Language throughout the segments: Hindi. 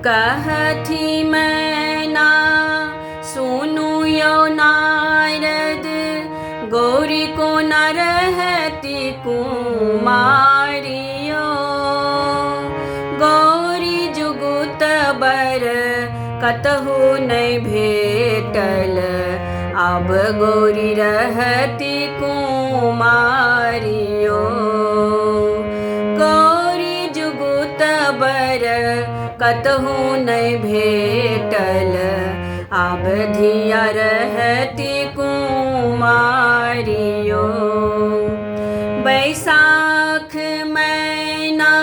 कहथी मैना सुनु यो नारद, गौरी को न रहती कुमारियो। गौरी जुगुत बर कतहु नहीं भेटल, अब गौरी रहती कुमारियो। गौरी जुगुत बर कतहु नहीं भेटल, अब धिया रहती कुमारियो। बैसाख मैना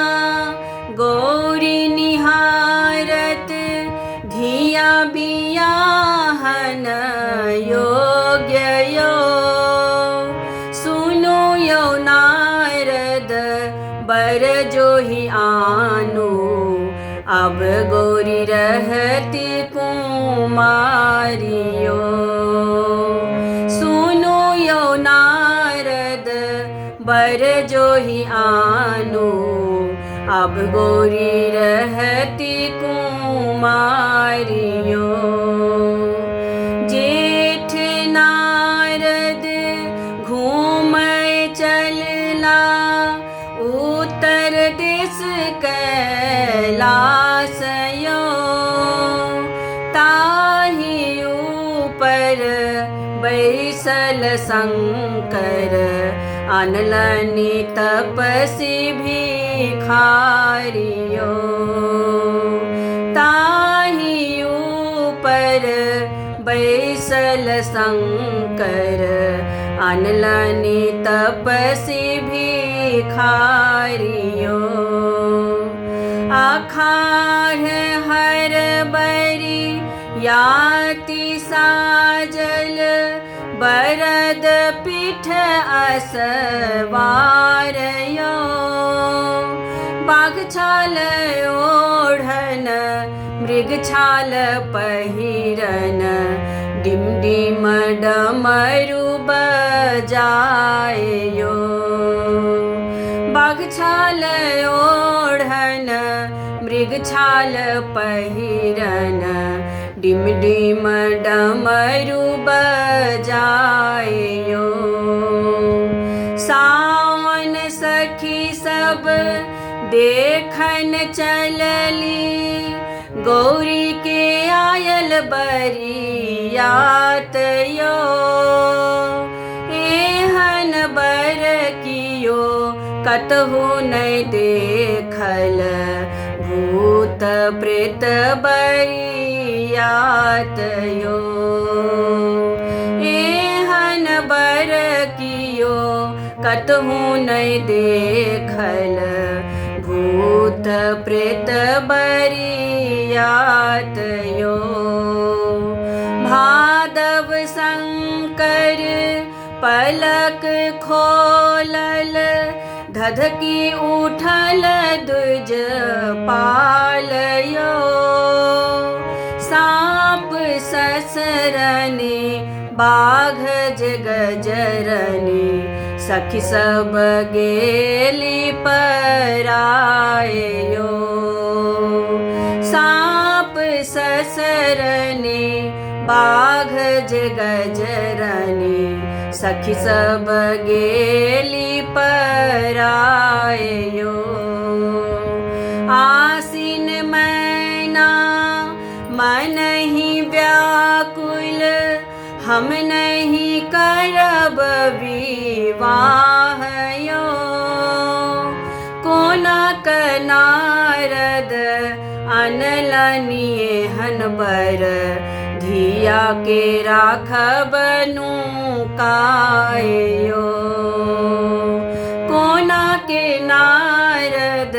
गौरी निहारत, धिया बियाहन योग्य यो। सुनो यो नारद बर जो ही आनु, अब गौरी रहती कुमारियो। सुनो यो नारद बर जो ही आनु, अब गौरी रहती कुमारियो। जेठ नारद घूम चलला, उत्तर देश कैलास यो। ताही ऊपर बैसल शंकर, अनलनि तपसी भिखारियो। ताही ऊपर बैसल शंकर, अनलनि तपसी भिखारियो। आखाड़ हर बरी याति साजल, बरद पीठ असवार यो। बाघ छाल ओढ़न मृग छाल पहिरन, डिम डिम डमरू बजायो। बाघ छाल ओढ़न मृग छाल पहिरन, डिम डिम डमरू बजायो। सावन सखी सब देखन चलली, गौरी के आयल बरियात यो। एहन बर कियो कतहु नहीं देखल, भूत प्रेत बरियात यो। एहन बर कियो कतहु नहीं देखल, भूत प्रेत बरियात यो। भादव शंकर पलक खोलल, धधकी उठल दुज पाल यो। सांप ससरनी बाघ गजरनी, सखी सब गेली परायो। सांप ससरनी बाघ गजरनी, सखी सब गेली परायो। आसीन मैना मन ही व्याकुल, हम नहीं करब विवाह यो। कोना क नारद अनलनि एहन बर, धिया के राखबनु कायो। कोना के नारद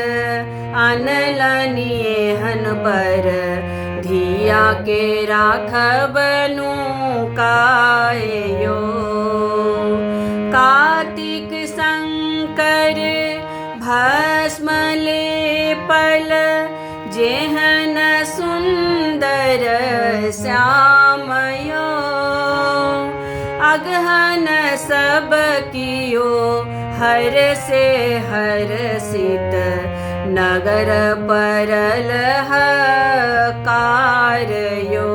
अनलनि एहन बर, धिया के राखबनु कायो। कार्तिक शंकर भस्म लेपल, जेहन सुंदर श्याम यो। अगहन सब कियो हर से हर्षित, नगर परल है कार्यो।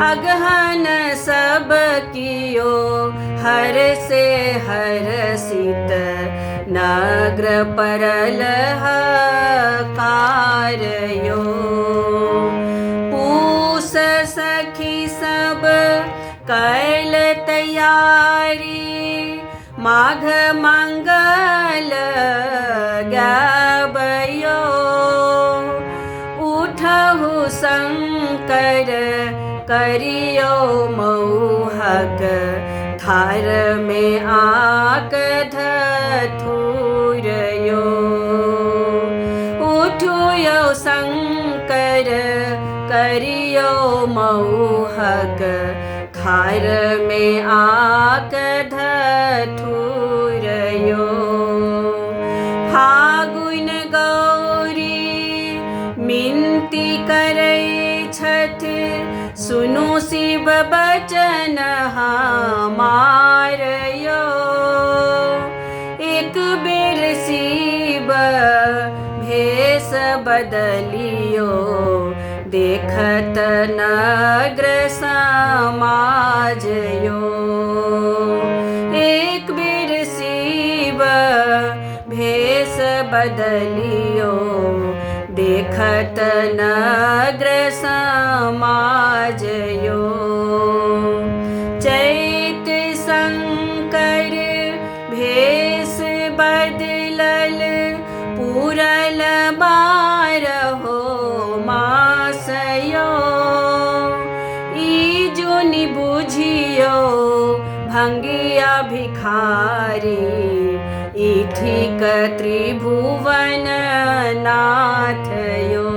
अगहन सब कियो हर से हरसित, नग्र परल कार्यो। पूस सखी सब कैल तैयारी, माघ मंगल गाबयो। उठहु शंकर करियो मौहक, थार में आक धथुरयो। उठुयो शंकर करियो मौहक, थार में आक धथुरयो। फागुन गौरी मिनती करै छथि, सुनु शिव बचन हमारयो। एक बेर शिव भेष बदलियो, देखत नग्र समाजयो। एक बेर शिव भेष बदलियो, देखत नग्र समाजयो। चैत शंकर भेष बदलल, पूरल बारहो मासयो। ई जुनि बुझियो भंगिया भिखारी, ई ठीक त्रिभुवन नाथयो।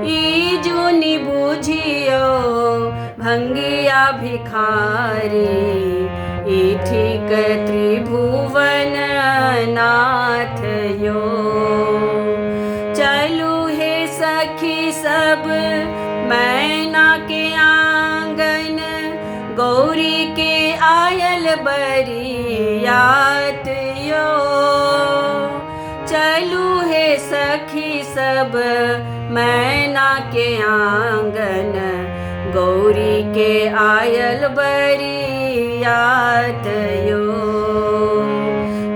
ई जुनि बुझियो भंगिया भिखारी, ई ठीक त्रिभुवन नाथयो। चलू हे सखी सब मैना के आंगन, गौरी के आयल बरियात यो। चलू हे सखी सब मैना के आंगन, गौरी के आयल बरियात यो।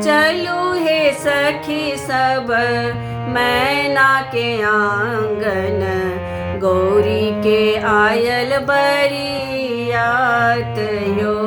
चलू हे सखी सब मैना के आंगन, गौरी के आयल बरियात यो।